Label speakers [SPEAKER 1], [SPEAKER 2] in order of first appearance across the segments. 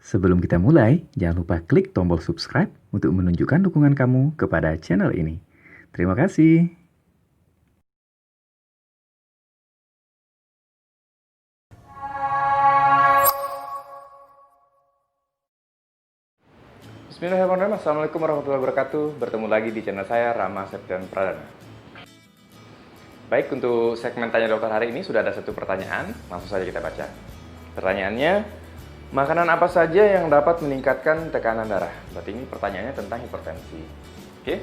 [SPEAKER 1] Sebelum kita mulai, jangan lupa klik tombol subscribe untuk menunjukkan dukungan kamu kepada channel ini. Terima kasih.
[SPEAKER 2] Bismillahirrahmanirrahim. Assalamualaikum warahmatullahi wabarakatuh. Bertemu lagi di channel saya, Rama Septian Pradana. Baik, untuk segmen Tanya Dokter hari ini sudah ada satu pertanyaan. Langsung saja kita baca. Pertanyaannya, makanan apa saja yang dapat meningkatkan tekanan darah? Berarti ini pertanyaannya tentang hipertensi. Oke,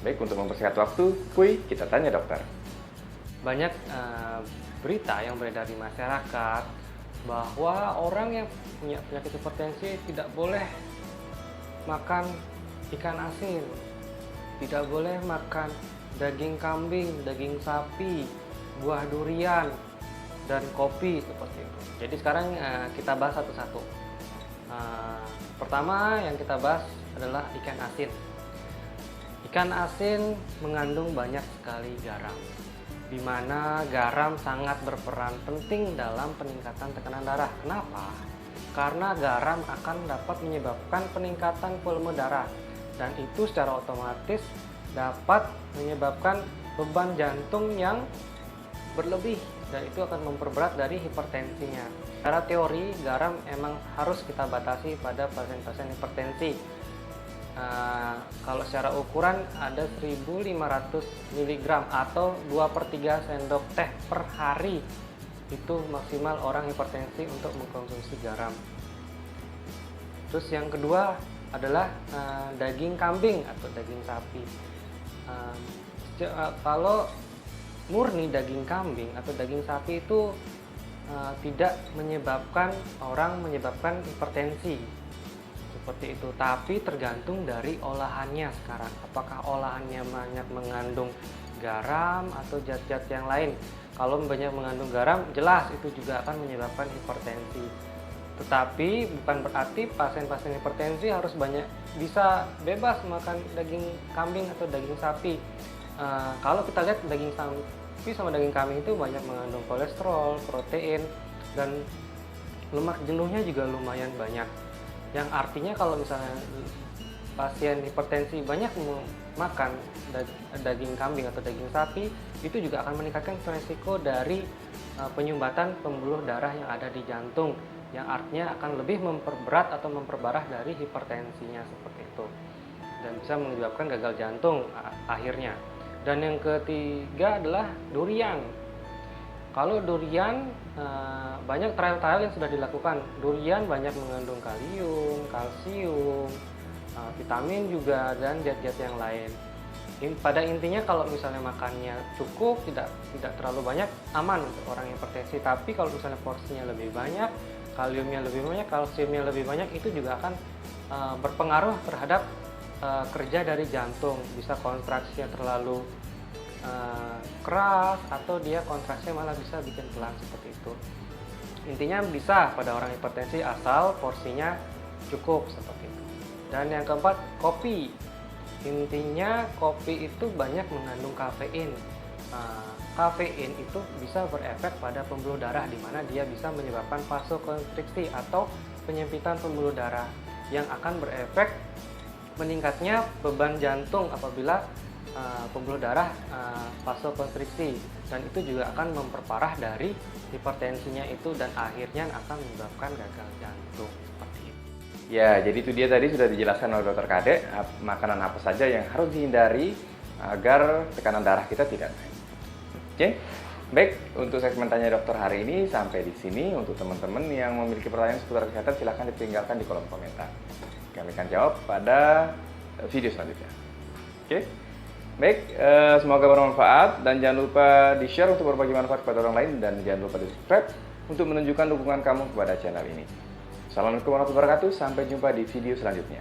[SPEAKER 2] baik, untuk mempersingkat waktu, kita tanya dokter.
[SPEAKER 3] Banyak berita yang beredar di masyarakat bahwa orang yang punya penyakit hipertensi tidak boleh makan ikan asin, tidak boleh makan daging kambing, daging sapi, buah durian, dan kopi seperti itu. Jadi sekarang kita bahas satu-satu. Pertama yang kita bahas adalah ikan asin. Ikan asin mengandung banyak sekali garam, di mana garam sangat berperan penting dalam peningkatan tekanan darah. Kenapa? Karena garam akan dapat menyebabkan peningkatan volume darah, dan itu secara otomatis dapat menyebabkan beban jantung yang berlebih, dan itu akan memperberat dari hipertensinya. Secara teori, garam emang harus kita batasi pada pasien-pasien hipertensi. Kalau secara ukuran ada 1500 mg atau 2/3 sendok teh per hari. Itu maksimal orang hipertensi untuk mengkonsumsi garam. Terus yang kedua adalah daging kambing atau daging sapi. Kalau murni daging kambing atau daging sapi itu tidak menyebabkan hipertensi seperti itu, tapi tergantung dari olahannya sekarang. Apakah olahannya banyak mengandung garam atau zat-zat yang lain? Kalau banyak mengandung garam, jelas itu juga akan menyebabkan hipertensi. Tetapi bukan berarti pasien-pasien hipertensi harus bisa bebas makan daging kambing atau daging sapi. Kalau kita lihat daging sapi sama daging kambing itu banyak mengandung kolesterol, protein, dan lemak jenuhnya juga lumayan banyak. Yang artinya kalau misalnya pasien hipertensi banyak makan daging kambing atau daging sapi, itu juga akan meningkatkan resiko dari penyumbatan pembuluh darah yang ada di jantung, yang artinya akan lebih memperberat atau memperparah dari hipertensinya seperti itu, dan bisa menyebabkan gagal jantung akhirnya. Dan yang ketiga adalah durian. Kalau durian, banyak trial-trial yang sudah dilakukan. Durian banyak mengandung kalium, kalsium, vitamin juga, dan zat-zat yang lain. Pada intinya kalau misalnya makannya cukup, tidak terlalu banyak, aman untuk orang hipertensi. Tapi kalau misalnya porsinya lebih banyak, kaliumnya lebih banyak, kalsiumnya lebih banyak, itu juga akan berpengaruh terhadap kerja dari jantung. Bisa kontraksinya terlalu keras, atau dia kontraksinya malah bisa bikin pelan seperti itu. Intinya bisa pada orang hipertensi asal porsinya cukup seperti itu. Dan yang keempat, kopi. Intinya kopi itu banyak mengandung kafein. Kafein itu bisa berefek pada pembuluh darah, di mana dia bisa menyebabkan vasokonstriksi atau penyempitan pembuluh darah, yang akan berefek meningkatnya beban jantung apabila pembuluh darah vasokonstriksi, dan itu juga akan memperparah dari hipertensinya itu, dan akhirnya akan menyebabkan gagal jantung seperti itu.
[SPEAKER 2] Ya, jadi itu dia tadi sudah dijelaskan oleh dokter Kade, makanan apa saja yang harus dihindari agar tekanan darah kita tidak naik. Oke, baik, untuk segmen Tanya Dokter hari ini sampai di sini. Untuk teman-teman yang memiliki pertanyaan seputar kesehatan, silahkan ditinggalkan di kolom komentar. Kami akan jawab pada video selanjutnya. Oke, baik, semoga bermanfaat, dan jangan lupa di-share untuk berbagi manfaat kepada orang lain, dan jangan lupa di-subscribe untuk menunjukkan dukungan kamu kepada channel ini. Assalamualaikum warahmatullahi wabarakatuh, sampai jumpa di video selanjutnya.